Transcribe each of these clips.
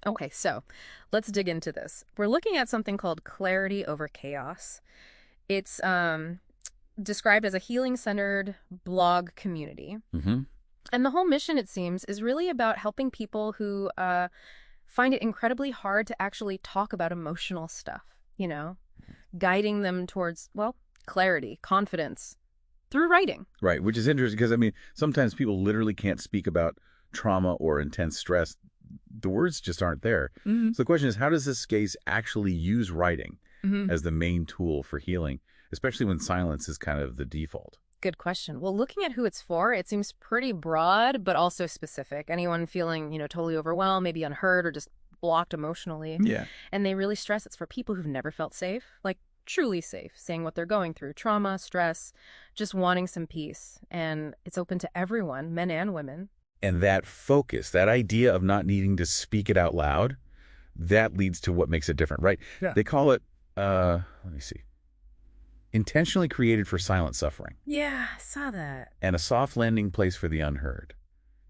Okay, so let's dig into this. We're looking at something called clarity over chaos. It's described as a healing-centered blog community. Hmm. And the whole mission, it seems, is really about helping people who find it incredibly hard to actually talk about emotional stuff, guiding them towards, well, clarity, confidence through writing. Right, which is interesting because, I mean, sometimes people literally can't speak about trauma or intense stress. The words just aren't there. Mm-hmm. So the question is, how does this case actually use writing Mm-hmm. as the main tool for healing, especially when silence is kind of the default? Good question. Well, looking at who it's for, it seems pretty broad, but also specific. Anyone feeling, totally overwhelmed, maybe unheard or just blocked emotionally. Yeah. And they really stress it's for people who've never felt safe, like truly safe, saying what they're going through, trauma, stress, just wanting some peace. And it's open to everyone, men and women. And that focus, that idea of not needing to speak it out loud, that leads to what makes it different, right? Yeah. They call it, let me see, intentionally created for silent suffering, Yeah, I saw that. and a soft landing place for the unheard.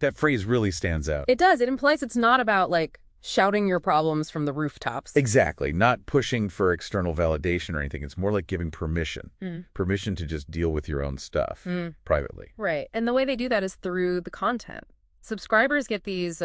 That phrase really stands out. It does. It implies it's not about, like, shouting your problems from the rooftops. Exactly. Not pushing for external validation or anything. It's more like giving permission. Mm. Permission to just deal with your own stuff privately. Right. And the way they do that is through the content. Subscribers get these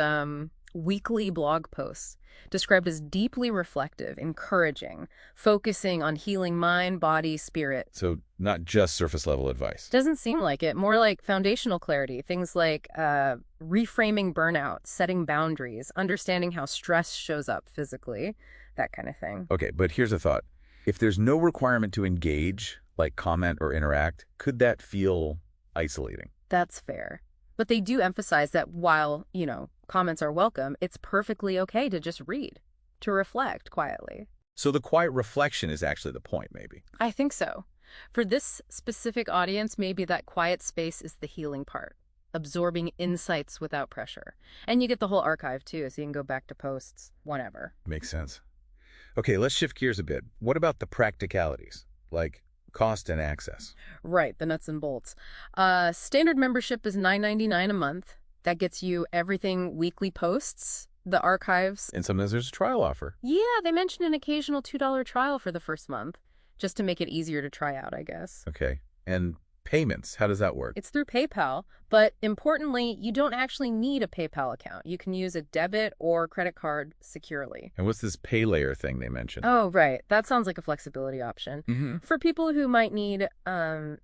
weekly blog posts described as deeply reflective, encouraging, focusing on healing mind, body, spirit. So not just surface level advice. Doesn't seem like it. More like foundational clarity. Things like reframing burnout, setting boundaries, understanding how stress shows up physically, that kind of thing. Okay, but here's a thought. If there's no requirement to engage, like comment or interact, could that feel isolating? That's fair. But they do emphasize that while, comments are welcome, it's perfectly okay to just read, to reflect quietly. So the quiet reflection is actually the point, maybe. I think so. For this specific audience, maybe that quiet space is the healing part, absorbing insights without pressure. And you get the whole archive, too, so you can go back to posts whenever. Makes sense. Okay, let's shift gears a bit. What about the practicalities, like cost and access? Right, the nuts and bolts. Standard membership is $9.99 a month. That gets you everything weekly posts, the archives. And sometimes there's a trial offer. Yeah, they mentioned an occasional $2 trial for the first month, just to make it easier to try out, I guess. Okay. And payments, how does that work? It's through PayPal, but importantly, you don't actually need a PayPal account. You can use a debit or credit card securely. And what's this pay layer thing they mentioned? Oh, right. That sounds like a flexibility option. Mm-hmm. For people who might need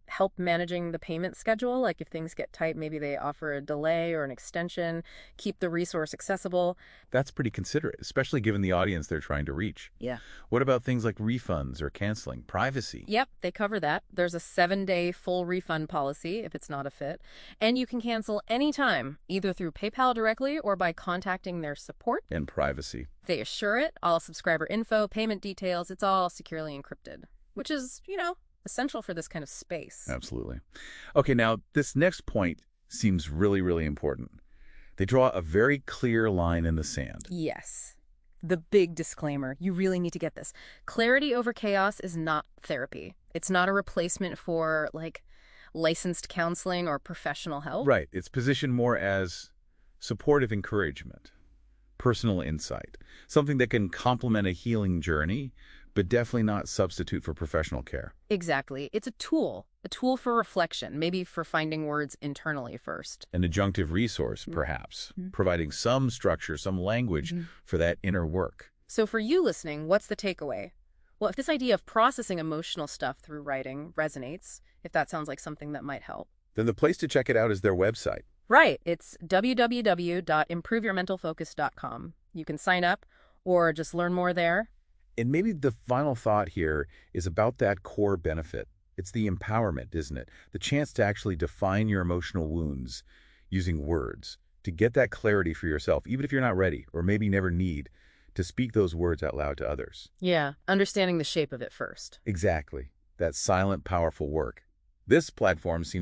help managing the payment schedule, like if things get tight, maybe they offer a delay or an extension, keep the resource accessible. That's pretty considerate, especially given the audience they're trying to reach. Yeah. What about things like refunds or canceling, privacy? Yep, they cover that. There's a 7-day full refund policy if it's not a fit. And you can cancel anytime, either through PayPal directly or by contacting their support. And privacy. They assure it. All subscriber info, payment details, it's all securely encrypted, which is, essential for this kind of space. Absolutely. Okay, now this next point seems really, really important. They draw a very clear line in the sand. Yes. The big disclaimer, you really need to get this. Clarity over chaos is not therapy. It's not a replacement for, licensed counseling or professional help. Right. It's positioned more as supportive encouragement, personal insight, something that can complement a healing journey, but definitely not substitute for professional care. Exactly. It's a tool for reflection, maybe for finding words internally first. An adjunctive resource, perhaps, providing some structure, some language for that inner work. So for you listening, what's the takeaway? Well, if this idea of processing emotional stuff through writing resonates, if that sounds like something that might help, Then the place to check it out is their website. right. It's www.improveyourmentalfocus.com. You can sign up or just learn more there. And maybe the final thought here is about that core benefit. It's the empowerment, isn't it? The chance to actually define your emotional wounds using words, to get that clarity for yourself, even if you're not ready or maybe never need to speak those words out loud to others. Yeah, understanding the shape of it first. Exactly. That silent, powerful work. This platform seems